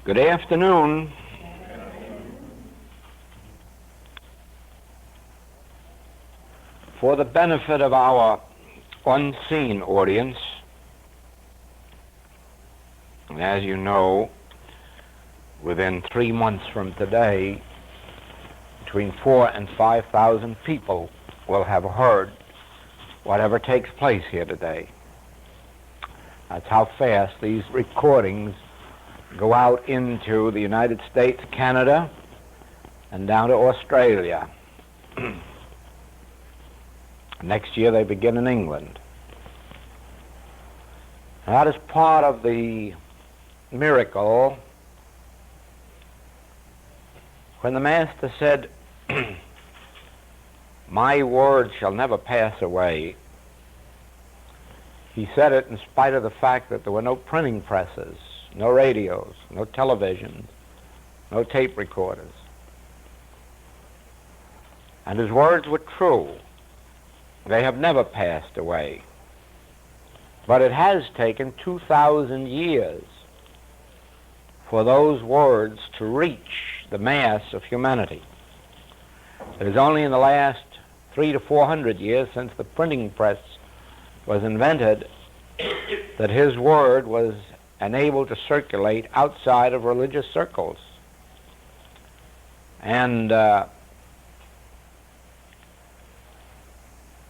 Good afternoon. For the benefit of our unseen audience, as you know, within 3 months from today, between 4,000 and 5,000 people will have heard whatever takes place here today. That's how fast these recordings go out into the United States, Canada, and down to Australia. Next year they begin in England. That is part of the miracle when the Master said, "My word shall never pass away." He said it in spite of the fact that there were no printing presses, no radios, no televisions, no tape recorders. And his words were true. They have never passed away. But it has taken 2,000 years for those words to reach the mass of humanity. It is only in the last 300 to 400 years since the printing press was invented that his word was enabled to circulate outside of religious circles. And then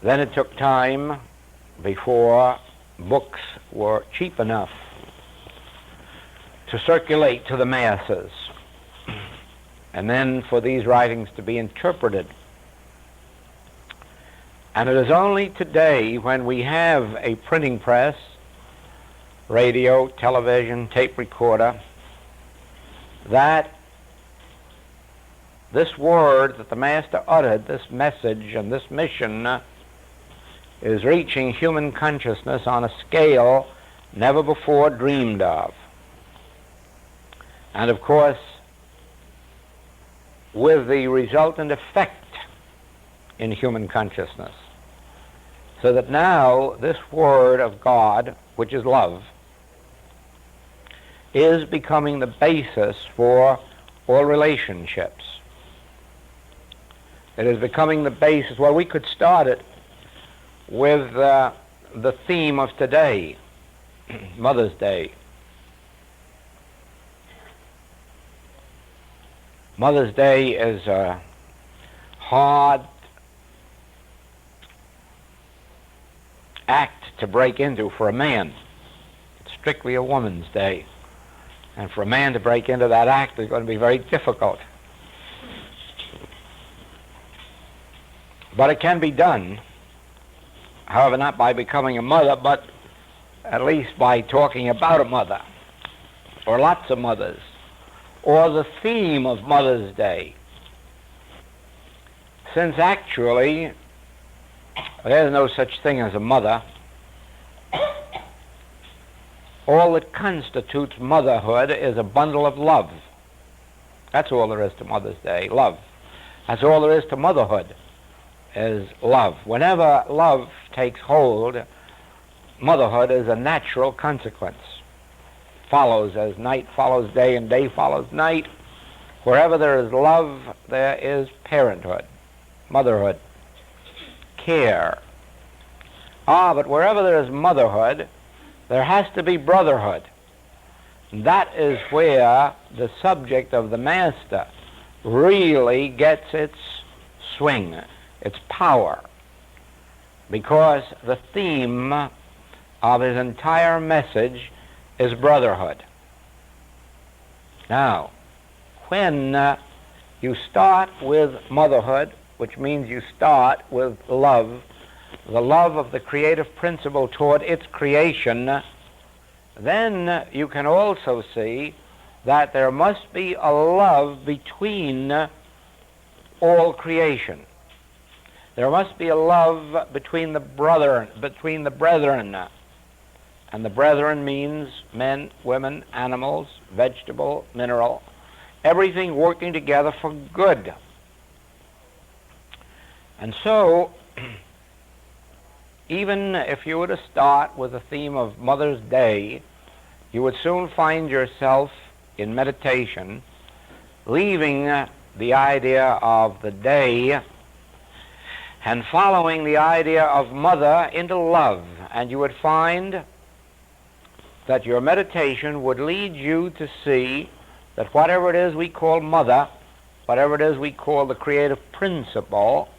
it took time before books were cheap enough to circulate to the masses, and then for these writings to be interpreted. And it is only today, when we have a printing press, radio, television, tape recorder, that this word that the Master uttered, this message and this mission, is reaching human consciousness on a scale never before dreamed of. And of course, with the resultant effect in human consciousness. So that now this word of God, which is love, is becoming the basis for all relationships. It is becoming the basis. Well, we could start it with the theme of today, Mother's Day. Mother's Day is a hard act to break into for a man. It's strictly a woman's day. And for a man to break into that act is going to be very difficult. But it can be done. However, not by becoming a mother, but at least by talking about a mother, or lots of mothers, or the theme of Mother's Day. Since actually there's no such thing as a mother, all that constitutes motherhood is a bundle of love. That's all there is to Mother's Day, love. That's all there is to motherhood, is love. Whenever love takes hold, motherhood is a natural consequence. Follows as night follows day and day follows night. Wherever there is love, there is parenthood, motherhood, care. But wherever there is motherhood, there has to be brotherhood. That is where the subject of the Master really gets its swing, its power, because the theme of his entire message is brotherhood. Now, when you start with motherhood, which means you start with love, the love of the creative principle toward its creation, then you can also see that there must be a love between all creation. There must be a love between the brethren. And the brethren means men, women, animals, vegetable, mineral, everything working together for good. And so, even if you were to start with the theme of Mother's Day, you would soon find yourself in meditation, leaving the idea of the day and following the idea of mother into love, and you would find that your meditation would lead you to see that whatever it is we call mother, whatever it is we call the creative principle,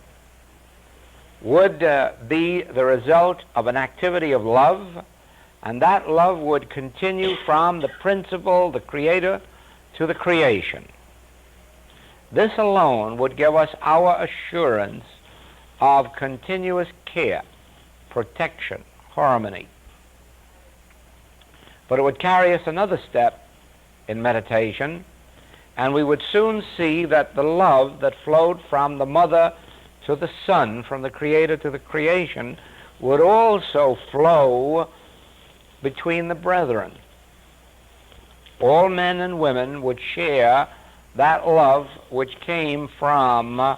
would be the result of an activity of love, and that love would continue from the principle, the creator, to the creation. This alone would give us our assurance of continuous care, protection, harmony. But it would carry us another step in meditation, and we would soon see that the love that flowed from the mother to the son, from the creator to the creation, would also flow between the brethren. All men and women would share that love which came from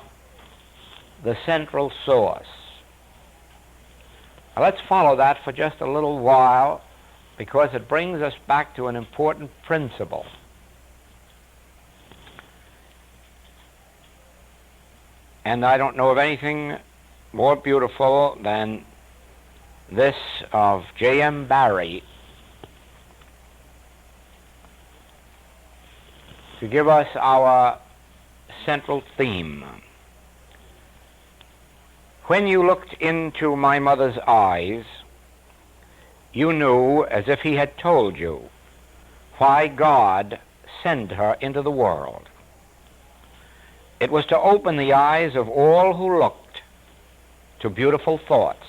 the central source. Now let's follow that for just a little while, because it brings us back to an important principle. And I don't know of anything more beautiful than this of J.M. Barrie to give us our central theme. When you looked into my mother's eyes, you knew, as if he had told you, why God sent her into the world. It was to open the eyes of all who looked to beautiful thoughts.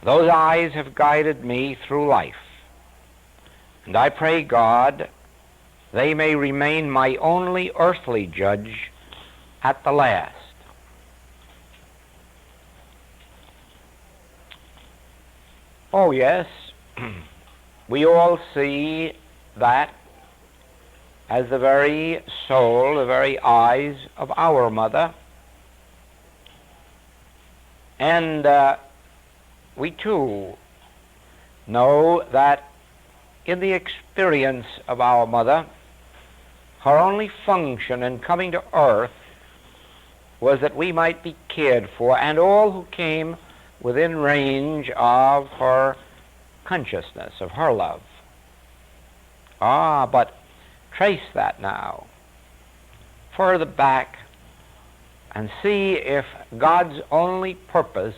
Those eyes have guided me through life, and I pray God they may remain my only earthly judge at the last. Oh yes, we all see that as the very soul, the very eyes of our mother, and we too know that in the experience of our mother, her only function in coming to earth was that we might be cared for, and all who came within range of her consciousness, of her love. But trace that now further back and see if God's only purpose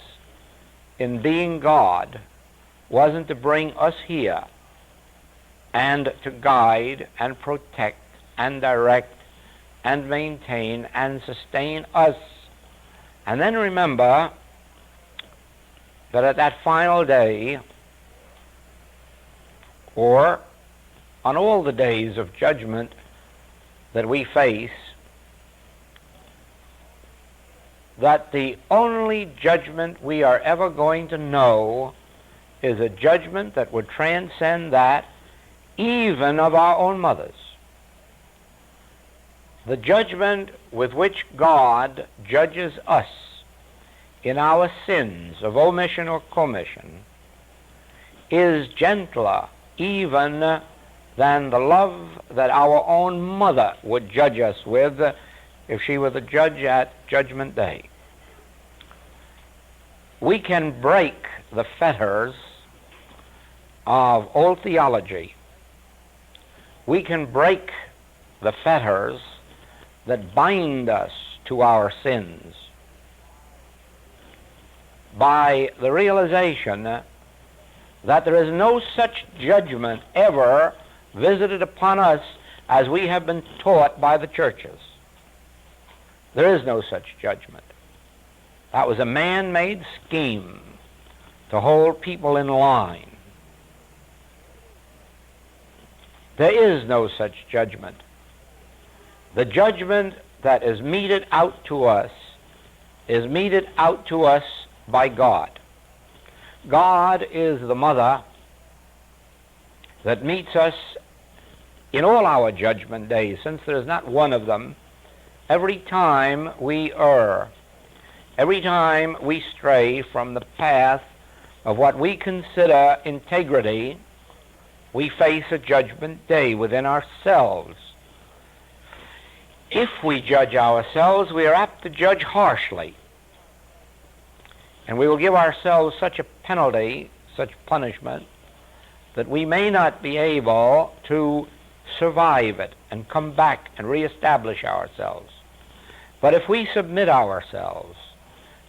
in being God wasn't to bring us here and to guide and protect and direct and maintain and sustain us. And then remember that at that final day, or on all the days of judgment that we face, that the only judgment we are ever going to know is a judgment that would transcend that even of our own mothers. The judgment with which God judges us in our sins of omission or commission is gentler even than the love that our own mother would judge us with if she were the judge at Judgment Day. We can break the fetters of old theology. We can break the fetters that bind us to our sins by the realization that there is no such judgment ever visited upon us as we have been taught by the churches. There is no such judgment. That was a man-made scheme to hold people in line. There is no such judgment. The judgment that is meted out to us is meted out to us by God. God is the mother that meets us in all our judgment days, since there is not one of them, every time we err, every time we stray from the path of what we consider integrity, we face a judgment day within ourselves. If we judge ourselves, we are apt to judge harshly. And we will give ourselves such a penalty, such punishment, that we may not be able to survive it and come back and reestablish ourselves. But if we submit ourselves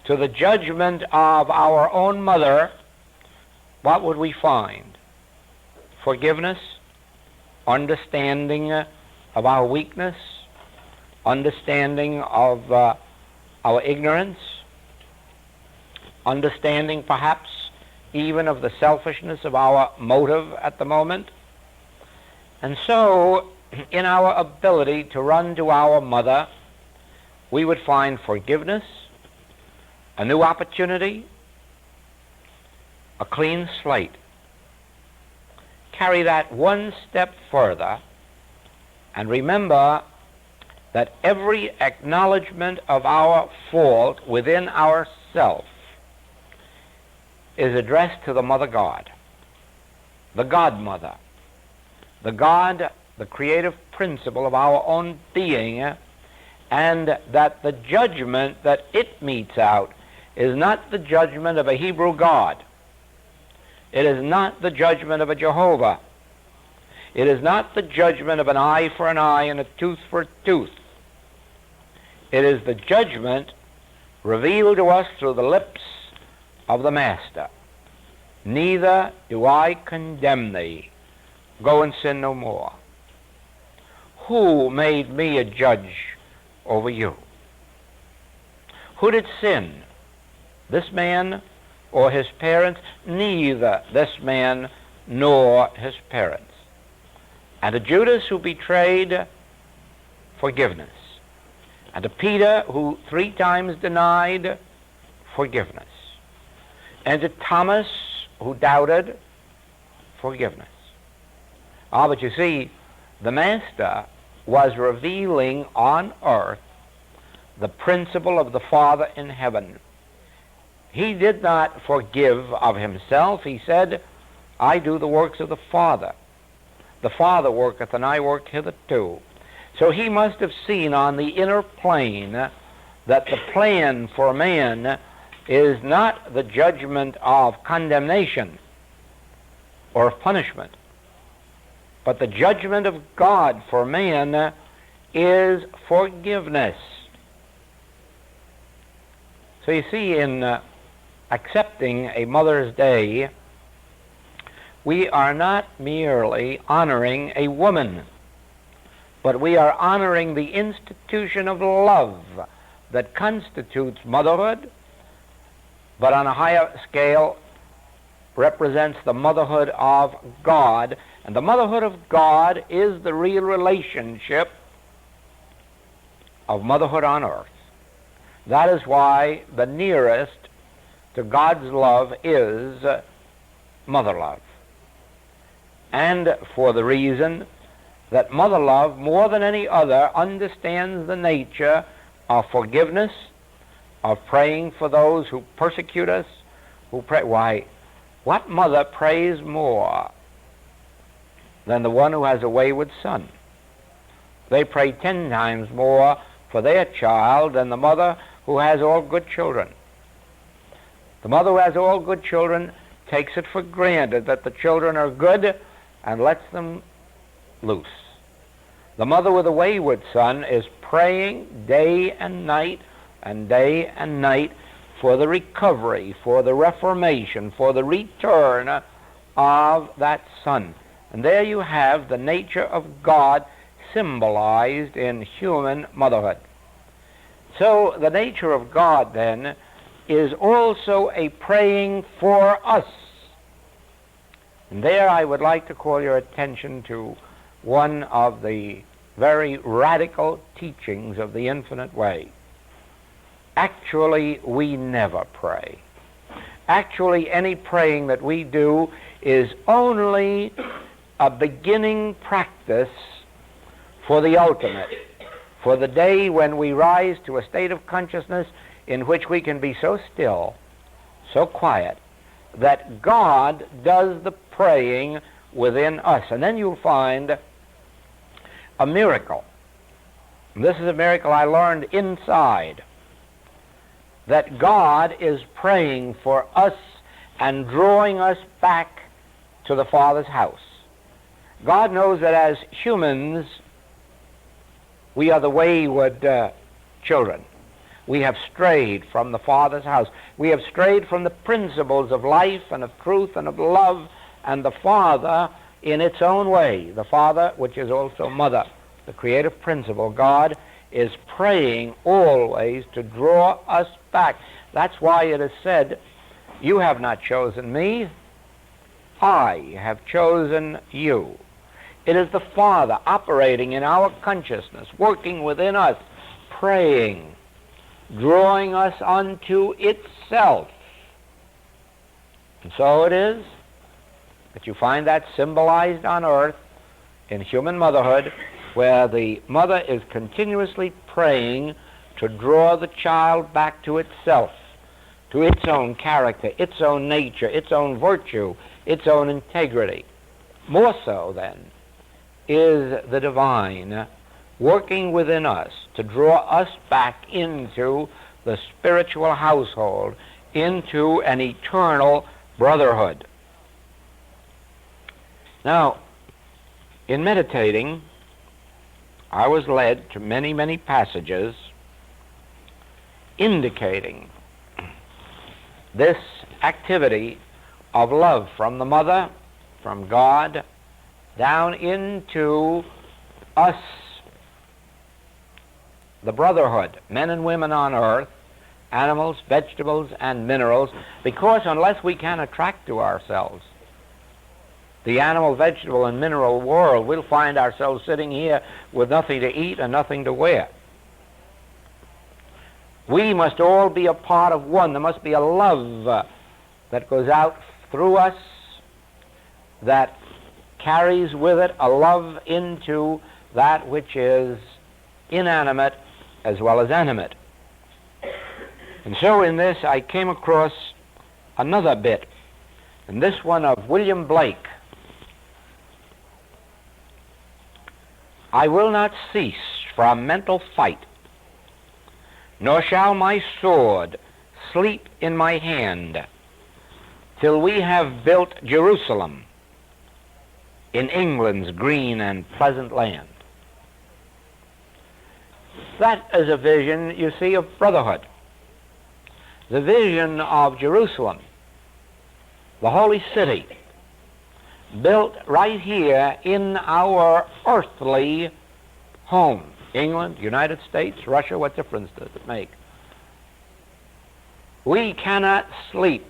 to the judgment of our own mother, what would we find? Forgiveness, understanding of our weakness, understanding of our ignorance, understanding perhaps even of the selfishness of our motive at the moment. And so, in our ability to run to our mother, we would find forgiveness, a new opportunity, a clean slate. Carry that one step further, and remember that every acknowledgement of our fault within ourself is addressed to the Mother God, the Godmother, the God, the creative principle of our own being, and that the judgment that it metes out is not the judgment of a Hebrew God. It is not the judgment of a Jehovah. It is not the judgment of an eye for an eye and a tooth for a tooth. It is the judgment revealed to us through the lips of the Master. Neither do I condemn thee. Go and sin no more. Who made me a judge over you? Who did sin? This man or his parents? Neither this man nor his parents. And to Judas, who betrayed, forgiveness. And to Peter, who 3 times denied, forgiveness. And to Thomas, who doubted, forgiveness. But you see, the Master was revealing on earth the principle of the Father in heaven. He did not forgive of himself. He said, I do the works of the Father. The Father worketh, and I work hitherto. So he must have seen on the inner plane that the plan for man is not the judgment of condemnation or of punishment, but the judgment of God for man is forgiveness. So you see, in accepting a Mother's Day, we are not merely honoring a woman, but we are honoring the institution of love that constitutes motherhood, but on a higher scale represents the motherhood of God. And the motherhood of God is the real relationship of motherhood on earth. That is why the nearest to God's love is mother love. And for the reason that mother love, more than any other, understands the nature of forgiveness, of praying for those who persecute us, who pray. Why, what mother prays more than the one who has a wayward son? They pray 10 times more for their child than the mother who has all good children. The mother who has all good children takes it for granted that the children are good and lets them loose. The mother with a wayward son is praying day and night and day and night for the recovery, for the reformation, for the return of that son. And there you have the nature of God symbolized in human motherhood. So the nature of God, then, is also a praying for us. And there I would like to call your attention to one of the very radical teachings of the infinite way. Actually, we never pray. Actually, any praying that we do is only a beginning practice for the ultimate, for the day when we rise to a state of consciousness in which we can be so still, so quiet, that God does the praying within us. And then you'll find a miracle. And this is a miracle I learned inside, that God is praying for us and drawing us back to the Father's house. God knows that as humans, we are the wayward children. We have strayed from the Father's house. We have strayed from the principles of life and of truth and of love, and the Father in its own way, the Father which is also Mother, the creative principle, God is praying always to draw us back. That's why it is said, you have not chosen me, I have chosen you. It is the Father operating in our consciousness, working within us, praying, drawing us unto itself. And so it is that you find that symbolized on earth in human motherhood, where the mother is continuously praying to draw the child back to itself, to its own character, its own nature, its own virtue, its own integrity. More so, then, is the divine working within us to draw us back into the spiritual household, into an eternal brotherhood. Now, in meditating, I was led to many, many passages indicating this activity of love from the mother, from God, down into us, the brotherhood, men and women on earth, animals, vegetables, and minerals, because unless we can attract to ourselves the animal, vegetable, and mineral world, we'll find ourselves sitting here with nothing to eat and nothing to wear. We must all be a part of one. There must be a love that goes out through us, that carries with it a love into that which is inanimate as well as animate. And so in this I came across another bit, and this one of William Blake. I will not cease from mental fight, nor shall my sword sleep in my hand, till we have built Jerusalem in England's green and pleasant land. That is a vision, you see, of brotherhood. The vision of Jerusalem, the holy city, built right here in our earthly home. England, United States, Russia, what difference does it make? We cannot sleep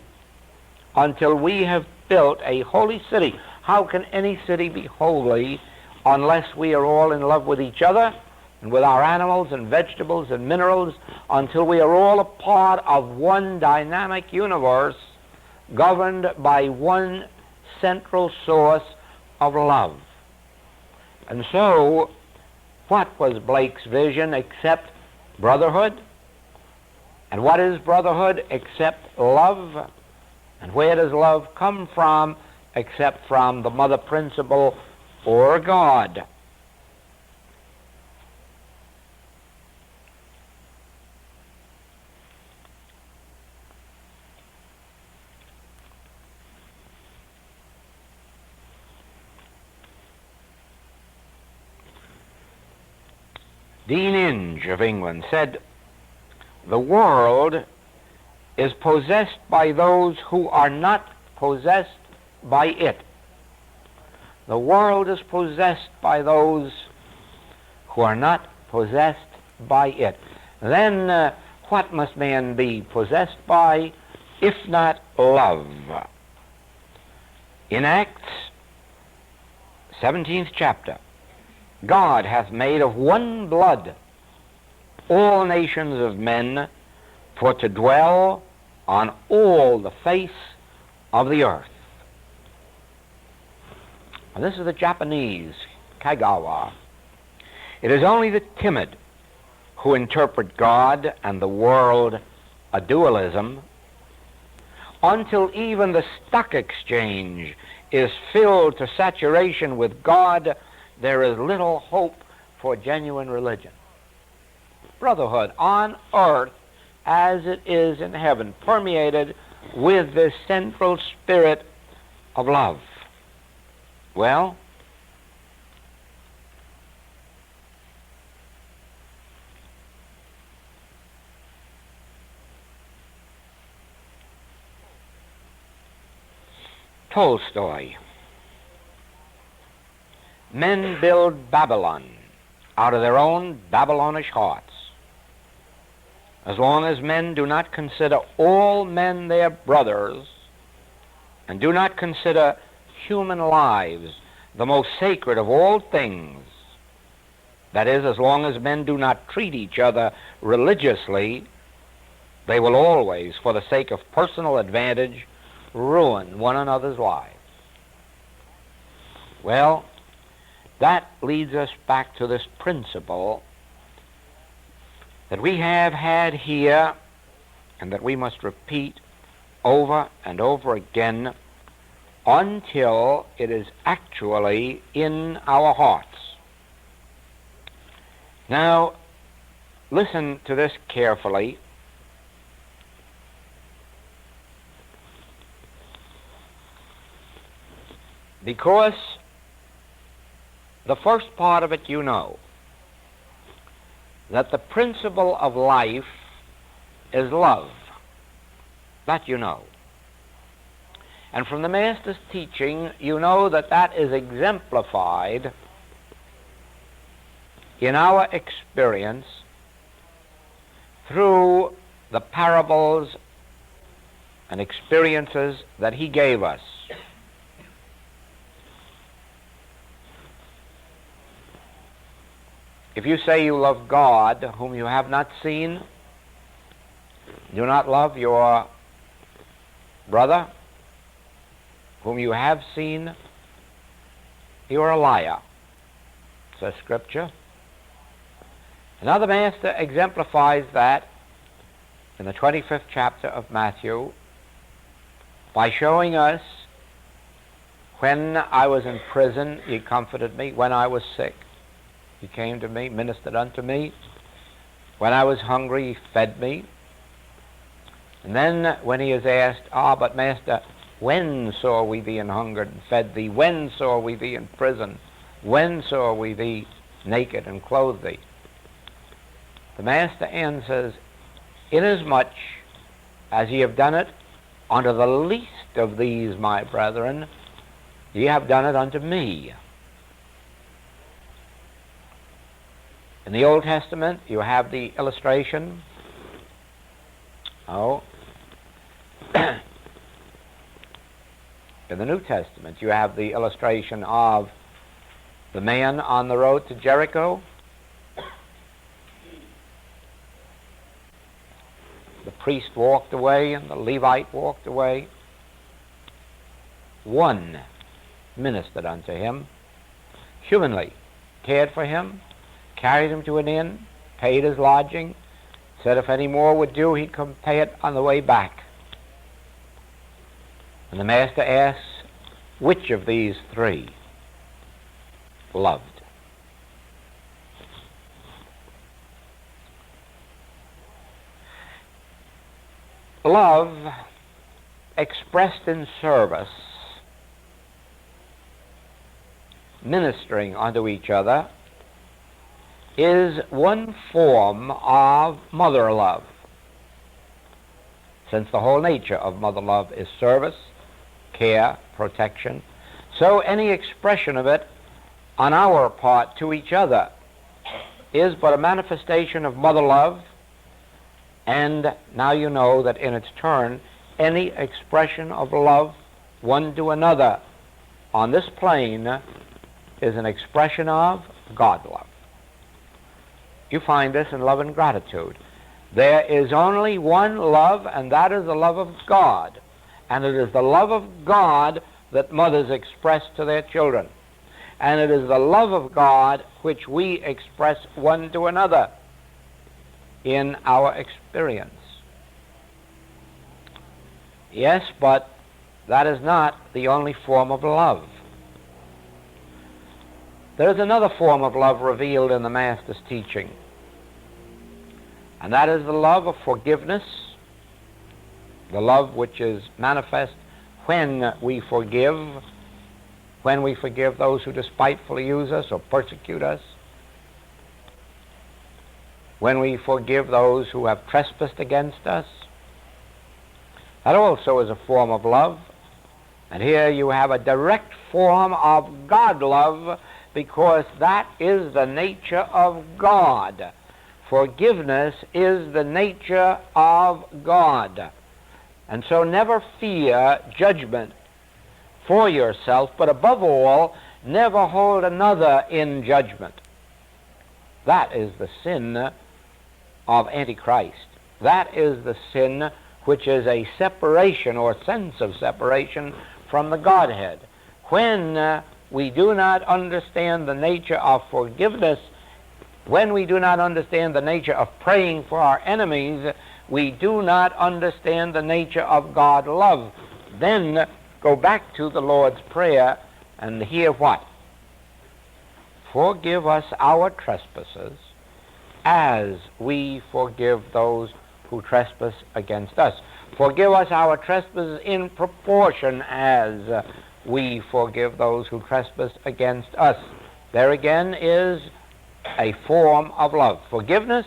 until we have built a holy city. How can any city be holy unless we are all in love with each other and with our animals and vegetables and minerals, until we are all a part of one dynamic universe governed by one central source of love? And so, what was Blake's vision except brotherhood? And what is brotherhood except love? And where does love come from except from the mother principle or God? Dean Inge of England said, "The world is possessed by those who are not possessed by it." The world is possessed by those who are not possessed by it. Then what must man be possessed by, if not love? In Acts 17th chapter, God hath made of one blood all nations of men, for to dwell on all the face of the earth. Now, this is the Japanese Kagawa. It is only the timid who interpret God and the world a dualism, until even the stock exchange is filled to saturation with God, there is little hope for genuine religion. Brotherhood on earth as it is in heaven, permeated with this central spirit of love. Well, Tolstoy. Men build Babylon out of their own Babylonish hearts. As long as men do not consider all men their brothers and do not consider human lives the most sacred of all things, that is, as long as men do not treat each other religiously, they will always, for the sake of personal advantage, ruin one another's lives. Well, that leads us back to this principle that we have had here and that we must repeat over and over again until it is actually in our hearts. Now, listen to this carefully. Because the first part of it you know, that the principle of life is love. That you know. And from the Master's teaching, you know that that is exemplified in our experience through the parables and experiences that he gave us. If you say you love God, whom you have not seen, do not love your brother, whom you have seen, you are a liar, says Scripture. Another Master exemplifies that in the 25th chapter of Matthew by showing us, when I was in prison, he comforted me. When I was sick, he came to me, ministered unto me. When I was hungry, he fed me. And then when he is asked, but Master, when saw we thee an hungered and fed thee? When saw we thee in prison? When saw we thee naked and clothed thee? The Master answers, inasmuch as ye have done it unto the least of these, my brethren, ye have done it unto me. In the Old Testament, you have the illustration. In the New Testament, you have the illustration of the man on the road to Jericho. The priest walked away and the Levite walked away. One ministered unto him, humanly cared for him, carried him to an inn, paid his lodging, said if any more would do, he'd come pay it on the way back. And the Master asks, which of these three loved? Love expressed in service, ministering unto each other, is one form of mother love. Since the whole nature of mother love is service, care, protection, so any expression of it on our part to each other is but a manifestation of mother love. And now you know that in its turn, any expression of love one to another on this plane is an expression of God love. You find this in love and gratitude. There is only one love, and that is the love of God. And it is the love of God that mothers express to their children. And it is the love of God which we express one to another in our experience. Yes, but that is not the only form of love. There is another form of love revealed in the Master's teaching, and that is the love of forgiveness, the love which is manifest when we forgive those who despitefully use us or persecute us, when we forgive those who have trespassed against us. That also is a form of love. And here you have a direct form of God love, because that is the nature of God. Forgiveness is the nature of God. And so never fear judgment for yourself, but above all, never hold another in judgment. That is the sin of Antichrist. That is the sin which is a separation or sense of separation from the Godhead. When we do not understand the nature of forgiveness, when we do not understand the nature of praying for our enemies, we do not understand the nature of God love. Then go back to the Lord's Prayer and hear what? Forgive us our trespasses as we forgive those who trespass against us. Forgive us our trespasses in proportion as we forgive those who trespass against us. There again is a form of love. Forgiveness,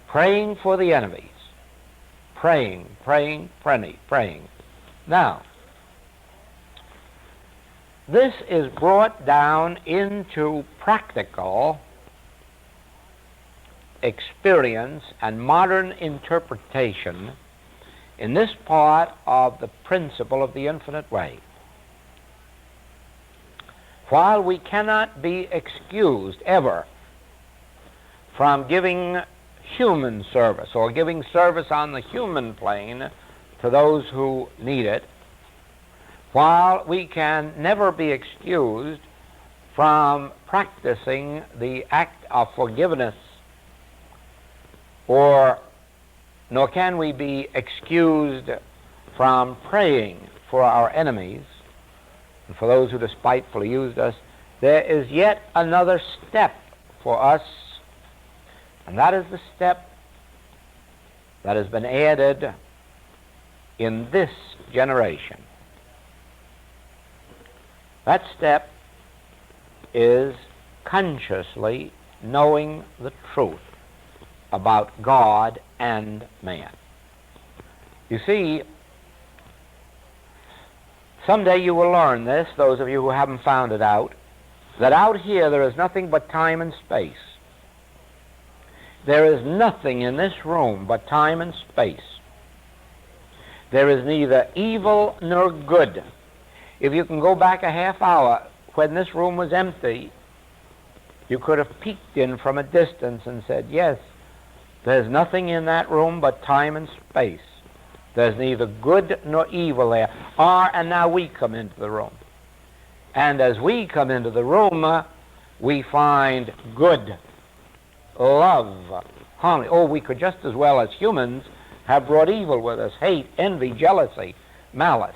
praying for the enemies. Praying. Now, this is brought down into practical experience and modern interpretation in this part of the principle of the infinite way. While we cannot be excused ever from giving human service or giving service on the human plane to those who need it, while we can never be excused from practicing the act of forgiveness, nor can we be excused from praying for our enemies and for those who despitefully used us, there is yet another step for us, and that is the step that has been added in this generation. That step is consciously knowing the truth about God and man. You see, someday you will learn this, those of you who haven't found it out, that out here there is nothing but time and space. There is nothing in this room but time and space. There is neither evil nor good. If you can go back a half hour when this room was empty, you could have peeked in from a distance and said, yes, there's nothing in that room but time and space. There's neither good nor evil there. And now we come into the room. And as we come into the room, we find good, love, harmony. Oh, we could just as well as humans have brought evil with us: hate, envy, jealousy, malice,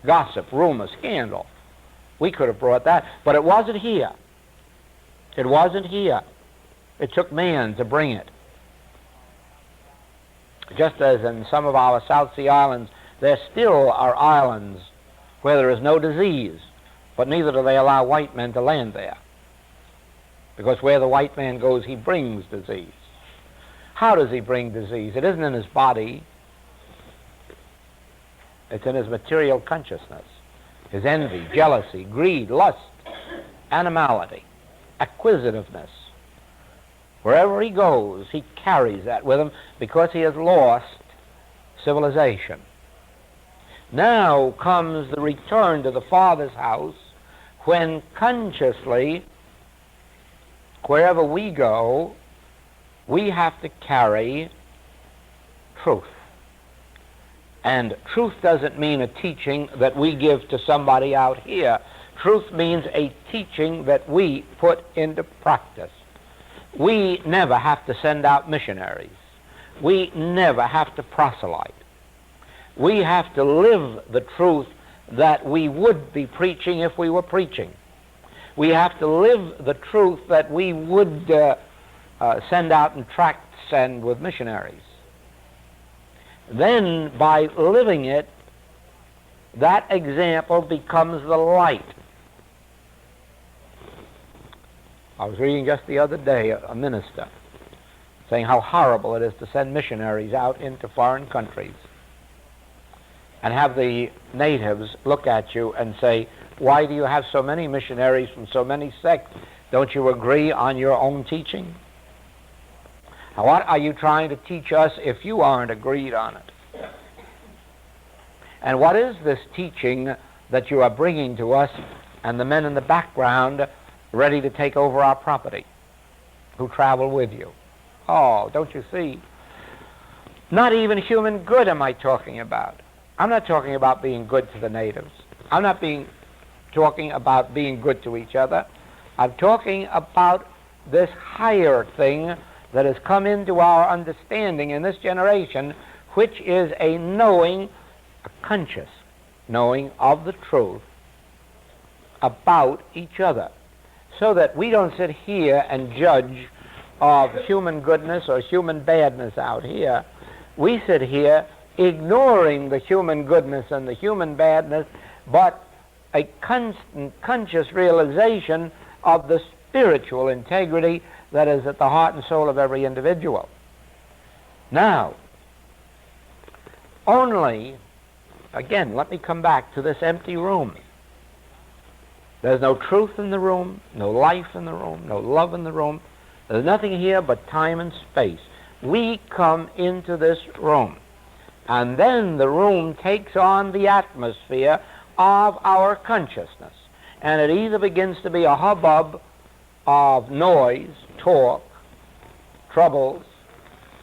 gossip, rumor, scandal. We could have brought that, but it wasn't here. It wasn't here. It took man to bring it. Just as in some of our South Sea islands, there still are islands where there is no disease, but neither do they allow white men to land there. Because where the white man goes, he brings disease. How does he bring disease? It isn't in his body. It's in his material consciousness. His envy, jealousy, greed, lust, animality, acquisitiveness. Wherever he goes, he carries that with him because he has lost civilization. Now comes the return to the Father's house, when consciously, wherever we go, we have to carry truth. And truth doesn't mean a teaching that we give to somebody out here. Truth means a teaching that we put into practice. We never have to send out missionaries. We never have to proselyte. We have to live the truth that we would be preaching if we were preaching. We have to live the truth that we would send out in tracts and with missionaries. Then, by living it, that example becomes the light. I was reading just the other day a minister saying how horrible it is to send missionaries out into foreign countries and have the natives look at you and say, why do you have so many missionaries from so many sects? Don't you agree on your own teaching? Now, what are you trying to teach us if you aren't agreed on it? And what is this teaching that you are bringing to us and the men in the background ready to take over our property who travel with you? Oh, don't you see? Not even human good am I talking about. I'm not talking about being good to the natives. I'm not talking about being good to each other. I'm talking about this higher thing that has come into our understanding in this generation, which is a knowing, a conscious knowing of the truth about each other, so that we don't sit here and judge of human goodness or human badness out here. We sit here ignoring the human goodness and the human badness, but a constant conscious realization of the spiritual integrity that is at the heart and soul of every individual. Now, only, again, let me come back to this empty room. There's no truth in the room, no life in the room, no love in the room. There's nothing here but time and space. We come into this room, and then the room takes on the atmosphere of our consciousness, and it either begins to be a hubbub of noise, talk, troubles,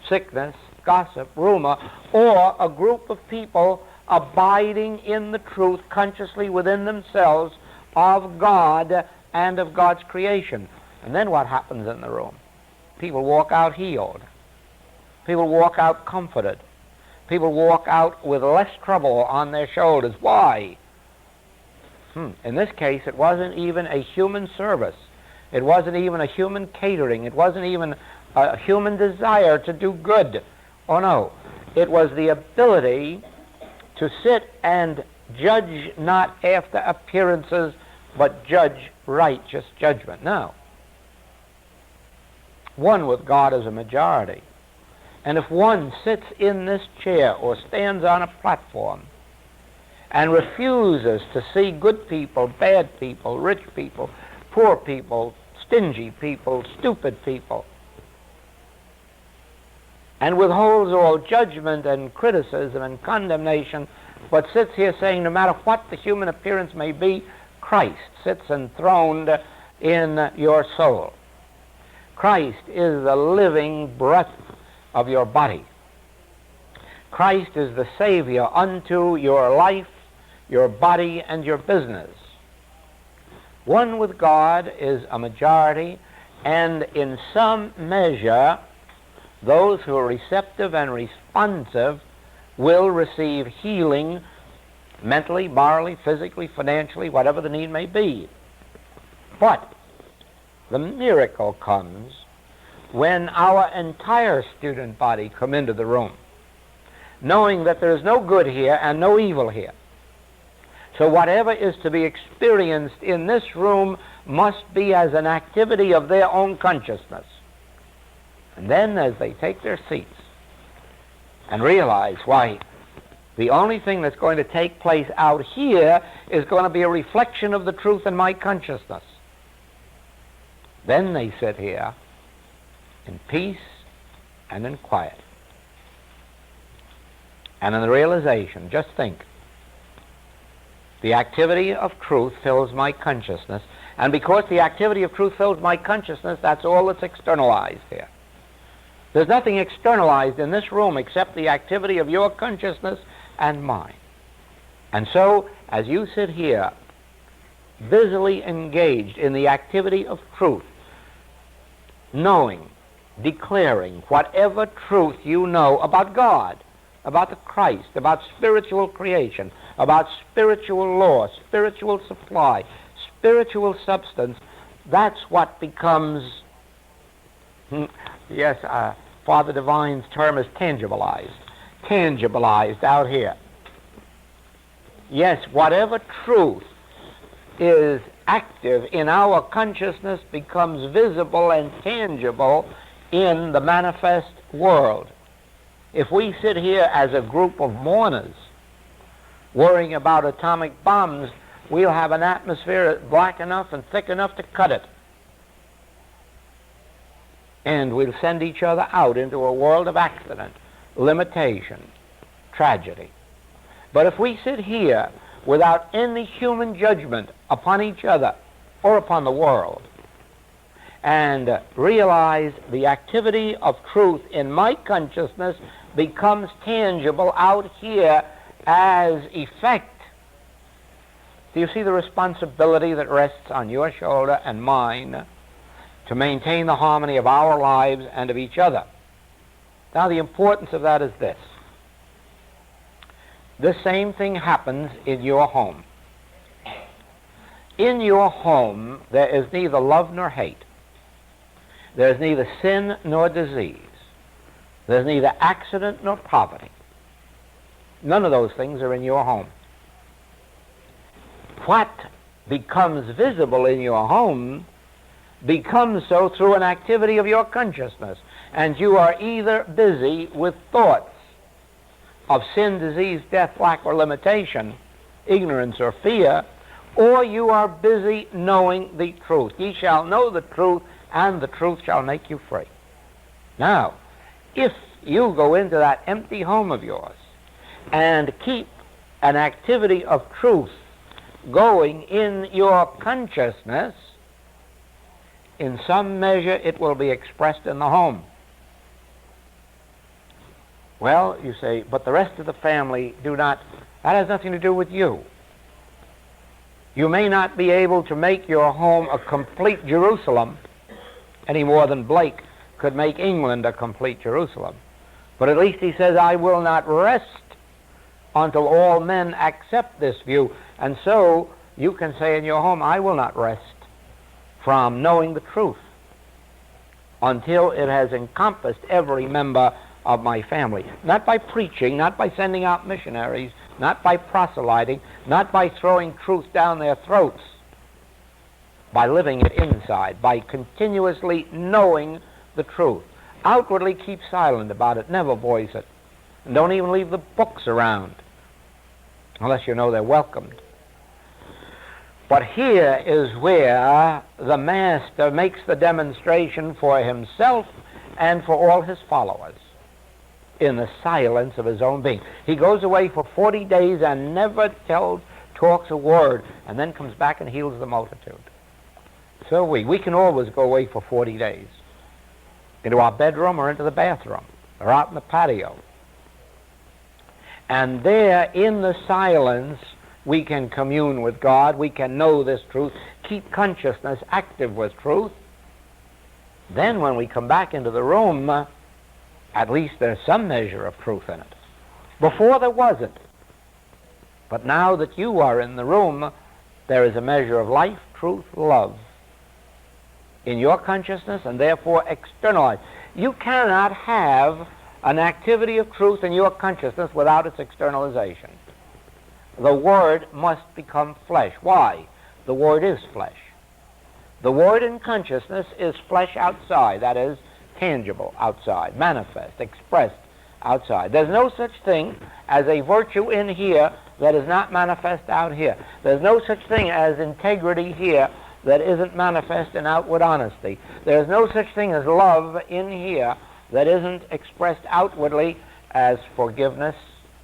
sickness, gossip, rumor, or a group of people abiding in the truth consciously within themselves of God and of God's creation. And then what happens in the room? People walk out healed. People walk out comforted. People walk out with less trouble on their shoulders. Why? In this case, it wasn't even a human service. It wasn't even a human catering. It wasn't even a human desire to do good. Oh, no. It was the ability to sit and judge not after appearances, but judge righteous judgment. Now, one with God is a majority. And if one sits in this chair or stands on a platform and refuses to see good people, bad people, rich people, poor people, stingy people, stupid people, and withholds all judgment and criticism and condemnation, but sits here saying no matter what the human appearance may be, Christ sits enthroned in your soul. Christ is the living breath of your body. Christ is the Savior unto your life, your body, and your business. One with God is a majority, and in some measure, those who are receptive and responsive will receive healing mentally, morally, physically, financially, whatever the need may be. But the miracle comes when our entire student body come into the room, knowing that there is no good here and no evil here. So whatever is to be experienced in this room must be as an activity of their own consciousness. And then as they take their seats and realize, why, the only thing that's going to take place out here is going to be a reflection of the truth in my consciousness. Then they sit here in peace and in quiet. And in the realization, just think, the activity of truth fills my consciousness, and because the activity of truth fills my consciousness, that's all that's externalized here. There's nothing externalized in this room except the activity of your consciousness and mine. And so, as you sit here, busily engaged in the activity of truth, knowing, declaring whatever truth you know about God, about the Christ, about spiritual creation, about spiritual law, spiritual supply, spiritual substance, that's what becomes, yes, Father Divine's term is tangibilized out here. Yes, whatever truth is active in our consciousness becomes visible and tangible in the manifest world. If we sit here as a group of mourners worrying about atomic bombs, we'll have an atmosphere black enough and thick enough to cut it. And we'll send each other out into a world of accident, limitation, tragedy. But if we sit here without any human judgment upon each other or upon the world, and realize the activity of truth in my consciousness becomes tangible out here as effect. Do you see the responsibility that rests on your shoulder and mine to maintain the harmony of our lives and of each other? Now, the importance of that is this. The same thing happens in your home. In your home, there is neither love nor hate. There is neither sin nor disease. There's neither accident nor poverty. None of those things are in your home. What becomes visible in your home becomes so through an activity of your consciousness. And you are either busy with thoughts of sin, disease, death, lack, or limitation, ignorance or fear, or you are busy knowing the truth. Ye shall know the truth, and the truth shall make you free. Now, if you go into that empty home of yours and keep an activity of truth going in your consciousness, in some measure it will be expressed in the home. Well, you say, but the rest of the family do not. That has nothing to do with you. You may not be able to make your home a complete Jerusalem any more than Blake could make England a complete Jerusalem. But at least he says, I will not rest until all men accept this view. And so you can say in your home, I will not rest from knowing the truth until it has encompassed every member of my family. Not by preaching, not by sending out missionaries, not by proselyting, not by throwing truth down their throats, by living it inside, by continuously knowing the truth. Outwardly keep silent about it, never voice it, and don't even leave the books around unless you know they're welcomed. But here is where the Master makes the demonstration for himself and for all his followers in the silence of his own being. He goes away for 40 days and never talks a word, and then comes back and heals the multitude. So we can always go away for 40 days into our bedroom or into the bathroom or out in the patio. And there in the silence we can commune with God, we can know this truth, keep consciousness active with truth. Then when we come back into the room, at least there's some measure of truth in it. Before there wasn't. But now that you are in the room, there is a measure of life, truth, love in your consciousness, and therefore externalized. You cannot have an activity of truth in your consciousness without its externalization. The Word must become flesh. Why? The Word is flesh. The Word in consciousness is flesh outside, that is, tangible outside, manifest, expressed outside. There's no such thing as a virtue in here that is not manifest out here. There's no such thing as integrity here that isn't manifest in outward honesty. There's no such thing as love in here that isn't expressed outwardly as forgiveness,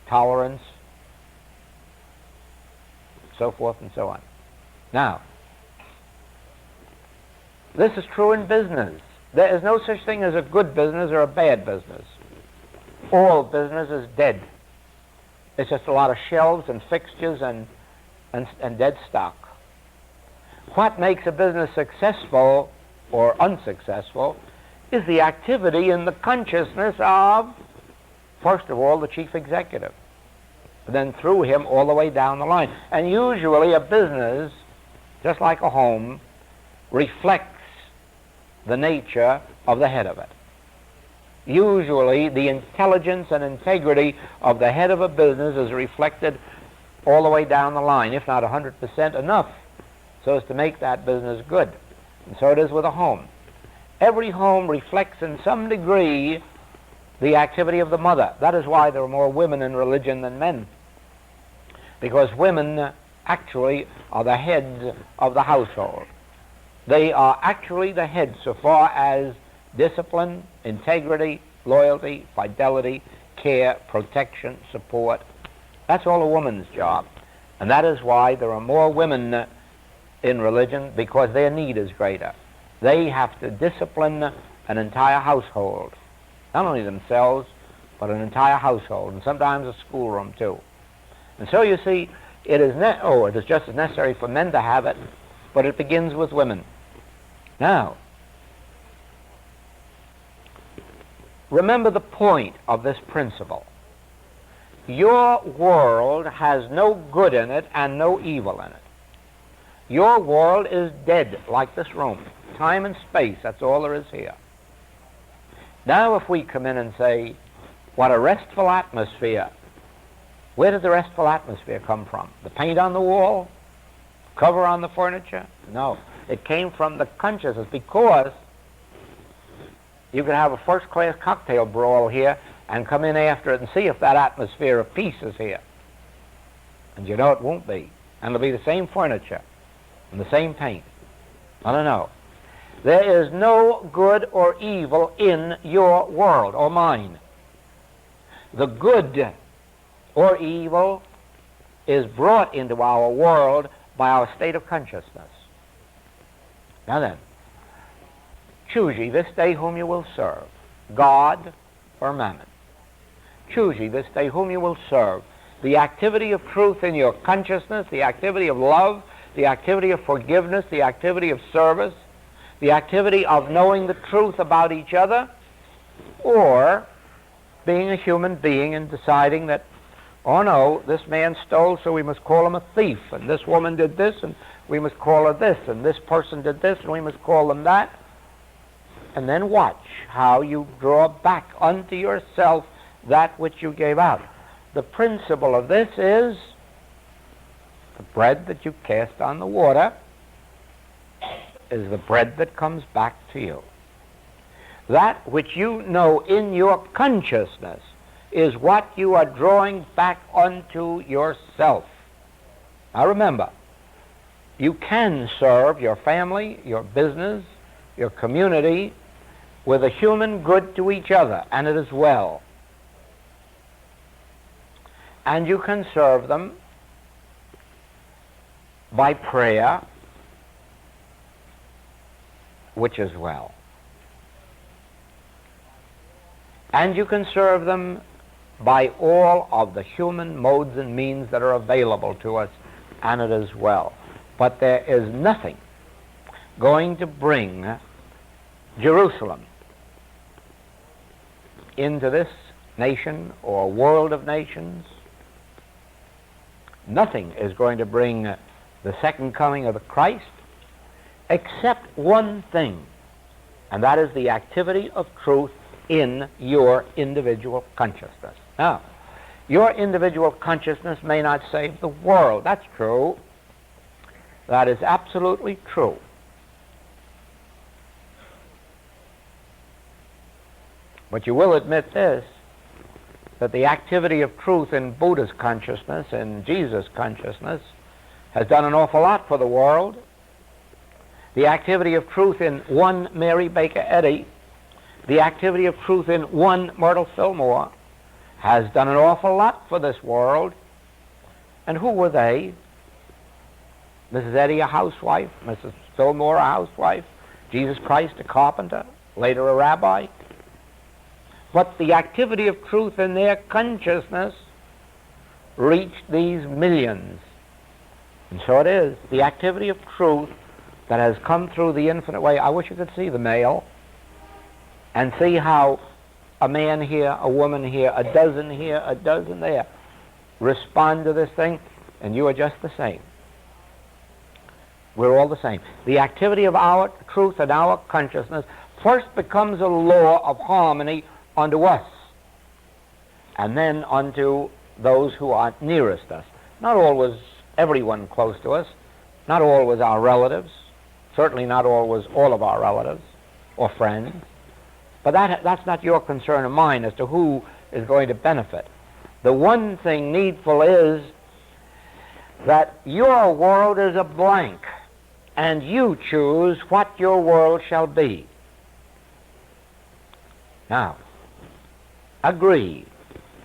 tolerance, so forth and so on. Now, this is true in business. There is no such thing as a good business or a bad business. All business is dead. It's just a lot of shelves and fixtures and dead stock. What makes a business successful or unsuccessful is the activity in the consciousness of first of all, the chief executive, then through him all the way down the line. And usually a business, just like a home, reflects the nature of the head of it. Usually the intelligence and integrity of the head of a business is reflected all the way down the line, if not 100% enough, so as to make that business good. And so it is with a home. Every home reflects in some degree the activity of the mother. That is why there are more women in religion than men, because women actually are the heads of the household. They are actually the heads so far as discipline, integrity, loyalty, fidelity, care, protection, support. That's all a woman's job. And that is why there are more women in religion, because their need is greater. They have to discipline an entire household, not only themselves, but an entire household, and sometimes a schoolroom too. And so you see, it is just as necessary for men to have it, but it begins with women. Now, remember the point of this principle. Your world has no good in it and no evil in it. Your world is dead, like this room. Time and space, that's all there is here. Now if we come in and say, what a restful atmosphere. Where did the restful atmosphere come from? The paint on the wall? Cover on the furniture? No. It came from the consciousness, because you could have a first-class cocktail brawl here and come in after it and see if that atmosphere of peace is here. And you know it won't be. And it'll be the same furniture and the same paint. I don't know. There is no good or evil in your world or mine. The good or evil is brought into our world by our state of consciousness. Now then, choose ye this day whom you will serve, God or mammon. Choose ye this day whom you will serve. The activity of truth in your consciousness, the activity of love, the activity of forgiveness, the activity of service, the activity of knowing the truth about each other, or being a human being and deciding that, oh no, this man stole, so we must call him a thief, and this woman did this, and we must call her this, and this person did this, and we must call them that. And then watch how you draw back unto yourself that which you gave out. The principle of this is the bread that you cast on the water is the bread that comes back to you. That which you know in your consciousness is what you are drawing back unto yourself. Now remember, you can serve your family, your business, your community with a human good to each other, and it is well. And you can serve them by prayer, which is well. And you can serve them by all of the human modes and means that are available to us, and it is well. But there is nothing going to bring Jerusalem into this nation or world of nations. Nothing is going to bring the second coming of the Christ except one thing, and that is the activity of truth in your individual consciousness. Now, your individual consciousness may not save the world. That's true. That is absolutely true. But you will admit this, that the activity of truth in Buddha's consciousness, in Jesus' consciousness, has done an awful lot for the world. The activity of truth in one Mary Baker Eddy, the activity of truth in one Myrtle Fillmore, has done an awful lot for this world. And who were they? Mrs. Eddy, a housewife, Mrs. Fillmore, a housewife, Jesus Christ, a carpenter, later a rabbi. But the activity of truth in their consciousness reached these millions. And so it is. The activity of truth that has come through the infinite way. I wish you could see the mail and see how a man here, a woman here, a dozen here, a dozen there, respond to this thing, and you are just the same. We're all the same. The activity of our truth and our consciousness first becomes a law of harmony unto us, and then unto those who are nearest us. Not always everyone close to us, not always our relatives, certainly not always all of our relatives or friends, but that's not your concern of mine as to who is going to benefit. The one thing needful is that your world is a blank, and you choose what your world shall be. Now, agree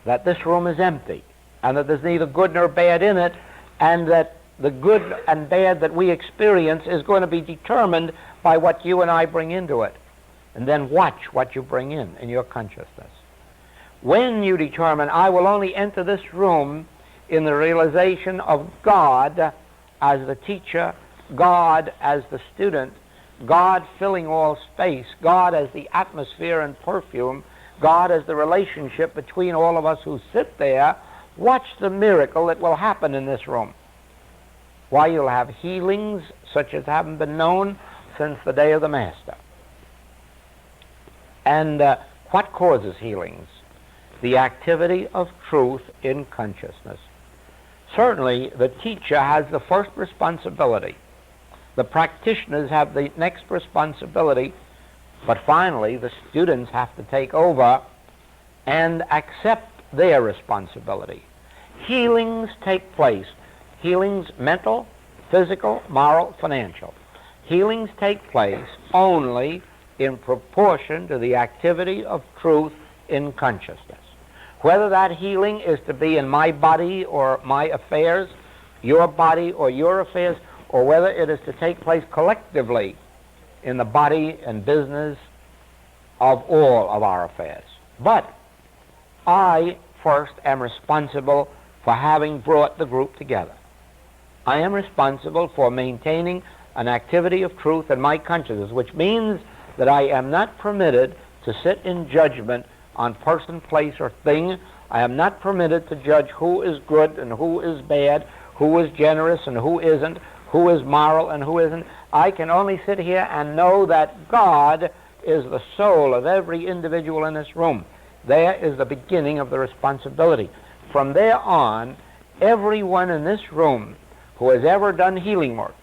that this room is empty, and that there's neither good nor bad in it, and that the good and bad that we experience is going to be determined by what you and I bring into it. And then watch what you bring in your consciousness. When you determine, I will only enter this room in the realization of God as the teacher, God as the student, God filling all space, God as the atmosphere and perfume, God as the relationship between all of us who sit there, watch the miracle that will happen in this room. Why, you'll have healings such as haven't been known since the day of the Master. And what causes healings? The activity of truth in consciousness. Certainly, the teacher has the first responsibility. The practitioners have the next responsibility, but finally, the students have to take over and accept their responsibility. Healings take place. Healings mental, physical, moral, financial. Healings take place only in proportion to the activity of truth in consciousness. Whether that healing is to be in my body or my affairs, your body or your affairs, or whether it is to take place collectively in the body and business of all of our affairs. But I first am responsible for having brought the group together. I am responsible for maintaining an activity of truth in my consciousness, which means that I am not permitted to sit in judgment on person, place, or thing. I am not permitted to judge who is good and who is bad, who is generous and who isn't, who is moral and who isn't. I can only sit here and know that God is the soul of every individual in this room. There is the beginning of the responsibility. From there on, everyone in this room who has ever done healing work,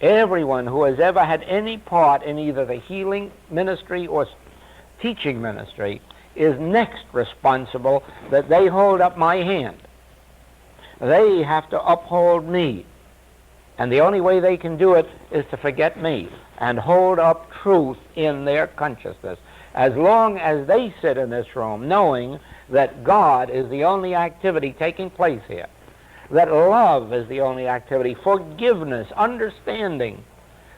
everyone who has ever had any part in either the healing ministry or teaching ministry, is next responsible that they hold up my hand. They have to uphold me. And the only way they can do it is to forget me and hold up truth in their consciousness. As long as they sit in this room knowing that God is the only activity taking place here, that love is the only activity, forgiveness, understanding,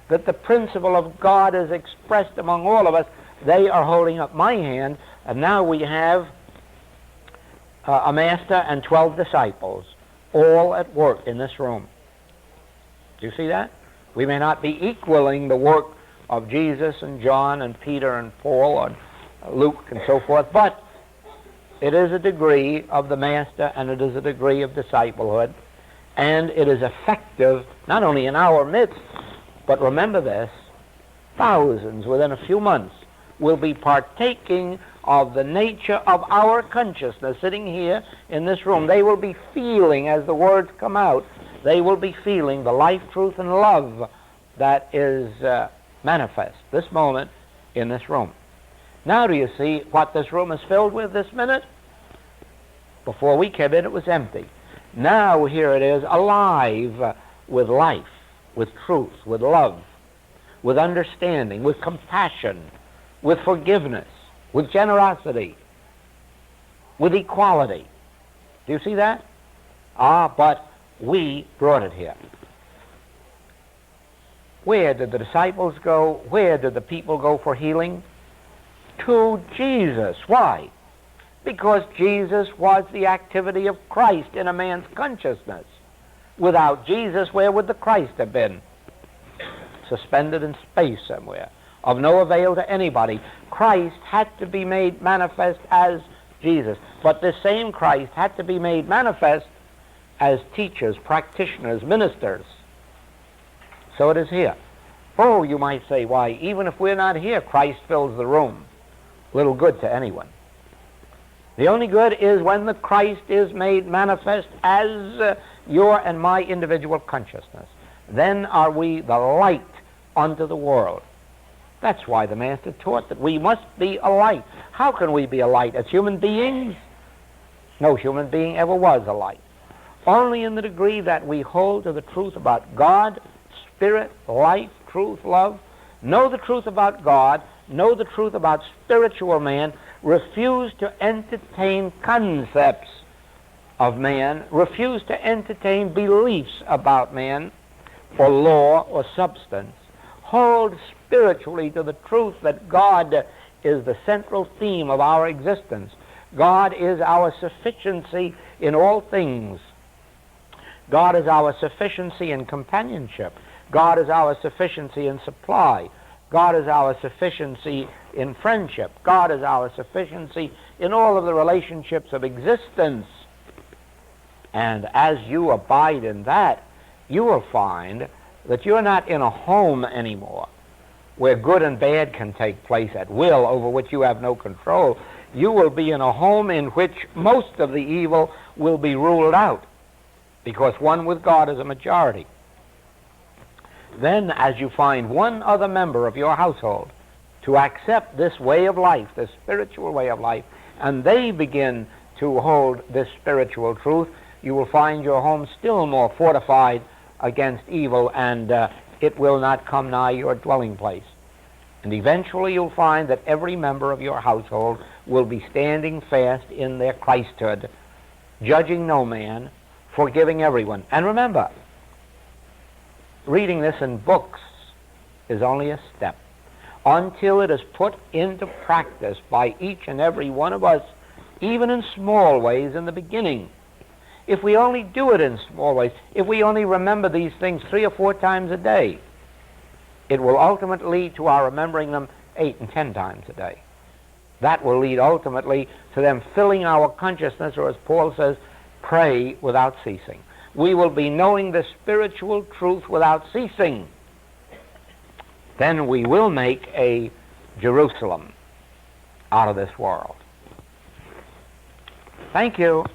that the principle of God is expressed among all of us, they are holding up my hand, and now we have a master and 12 disciples all at work in this room. Do you see that? We may not be equaling the work of Jesus and John and Peter and Paul and Luke and so forth, but it is a degree of the master and it is a degree of disciplehood, and it is effective not only in our midst, but remember this, thousands within a few months will be partaking of the nature of our consciousness sitting here in this room. They will be feeling, as the words come out, they will be feeling the life, truth, and love that is manifest this moment in this room. Now do you see what this room is filled with this minute? Before we came in, it was empty. Now here it is, alive with life, with truth, with love, with understanding, with compassion, with forgiveness, with generosity, with equality. Do you see that? But we brought it here. Where did the disciples go? Where did the people go for healing? To Jesus. Why? Because Jesus was the activity of Christ in a man's consciousness. Without Jesus, where would the Christ have been? Suspended in space somewhere. of no avail to anybody. Christ had to be made manifest as Jesus. But this same Christ had to be made manifest as teachers, practitioners, ministers. So it is here. Oh, you might say, why, even if we're not here, Christ fills the room. Little good to anyone. The only good is when the Christ is made manifest as your and my individual consciousness. Then are we the light unto the world. That's why the Master taught that we must be a light. How can we be a light? As human beings? No human being ever was a light. Only in the degree that we hold to the truth about God, Spirit, life, truth, love, know the truth about God, know the truth about spiritual man, refuse to entertain concepts of man, refuse to entertain beliefs about man, or law, or substance. Hold spiritually to the truth that God is the central theme of our existence. God is our sufficiency in all things. God is our sufficiency in companionship. God is our sufficiency in supply. God is our sufficiency in friendship. God is our sufficiency in all of the relationships of existence. And as you abide in that, you will find that you're not in a home anymore where good and bad can take place at will, over which you have no control. You will be in a home in which most of the evil will be ruled out, because one with God is a majority. Then, as you find one other member of your household to accept this way of life, this spiritual way of life, and they begin to hold this spiritual truth, you will find your home still more fortified against evil, and it will not come nigh your dwelling place. And eventually you'll find that every member of your household will be standing fast in their Christhood, judging no man, forgiving everyone. And remember, reading this in books is only a step. Until it is put into practice by each and every one of us, even in small ways in the beginning. If we only do it in small ways, if we only remember these things 3 or 4 times a day, it will ultimately lead to our remembering them 8 and 10 times a day. That will lead ultimately to them filling our consciousness, or as Paul says, pray without ceasing. We will be knowing the spiritual truth without ceasing. Then we will make a Jerusalem out of this world. Thank you.